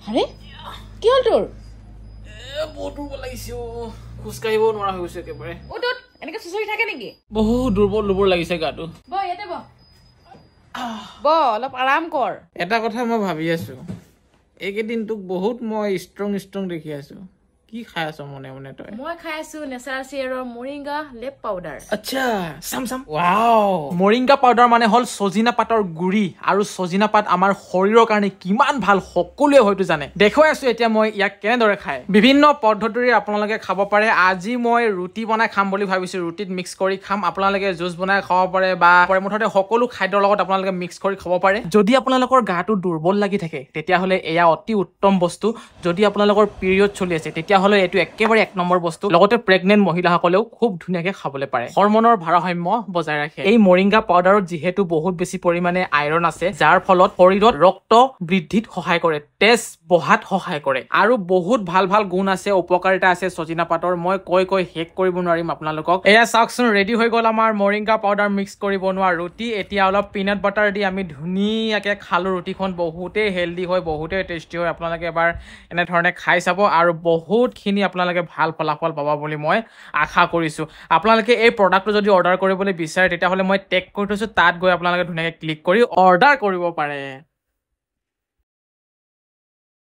আৰে কি হল তোৰ বহুত দুৰ্বল লাগিছে খোজ কাঢ়িব নোৱাৰা হৈ গৈছে একেবাৰে উঠ এনেকে চুচৰি থাকে নেকি বহুত দুৰ্বল লাগিছে গাটো ব ইয়াতে ব অলপ আৰাম কৰ এটা কথা মই ভাবি আছো এইকেইদিন তোক বহুত মই ষ্ট্ৰং দেখি আছো কি খাই আছ মনে মনে তই মই খাই আছো নেচাৰেল চিয়াৰৰ মৰিংগা লেপ পাউডাৰ আচ্ছা সাম ওয়াও মৰিংগা পাউডাৰ মানে হল সজিনা পাতৰ গুৰি আৰু সজিনা পাত আমাৰ শৰীৰৰ কাৰণে কিমান ভাল সকলোৱে হয়তো জানে দেখুৱাই আছো এতিয়া মই ইয়াক কেনেদৰে খাই বিভিন্ন পদ্ধতিৰে আপোনালোকে খাব পাৰে আজি মই ৰুটি বনাই খাম বুলি ভাবিছো ৰুটিত মিক্স কৰি খাম আপোনালোকে জুচ বনাই খাব পাৰে বা পৰমথতে সকলো খাদ্যৰ লগত আপোনালোকে মিক্স কৰি খাব পাৰে যদি আপোনালোকৰ গাটো দুৰ্বল লাগি থাকে তেতিয়া হলে এয়া অতি উত্তম বস্তু যদি আপোনালোকৰ পিৰিয়ড চলি আছে তেতিয়া হলে এটো একেবাৰে এক নম্বৰ বস্তু লগতে প্ৰেগনেন্ট মহিলাসকলেও খুব ধুনীয়াকৈ খাবলৈ পাৰে হৰমনৰ ভাৰসাম্য বজাই ৰাখে এই মৰিংগা পাউডাৰত যেহেতু বহুত বেছি পৰিমাণে আইৰণ আছে যাৰ ফলত শৰীৰত ৰক্ত বৃদ্ধিত সহায় কৰে তেজ বহাত সহায় কৰে আৰু বহুত ভাল গুণ আছে উপকাৰিতা আছে সজিনা পাতৰ মই কৈ শেষ কৰিব নোৱাৰিম আপোনালোকক এয়া চাওকচোন ৰেডি হৈ গল আমাৰ মৰিংগা পাউডাৰ মিক্স কৰি বনোৱা ৰুটি এতিয়া অলপ পিনাট বাটাৰ দি আমি ধুনীয়াকৈ খালো ৰুটিখন বহুতেই হেলদি হয় বহুতেই টেষ্টি হয় আপোনালোকে এবাৰ এনে ধৰণে খাই চাব আৰু বহুতখিনি আপোনালোকে ভাল ফলাফল পাব বুলি মই আশা কৰিছো আপোনালোকে এই প্ৰডাক্টটো যদি অৰ্ডাৰ কৰিবলৈ বিচাৰে তেতিয়া হলে মই টেগ কৰি থৈছো তাত গৈ আপোনালোকে ধুনীয়াকৈ ক্লিক কৰি অৰ্ডাৰ কৰিব পাৰে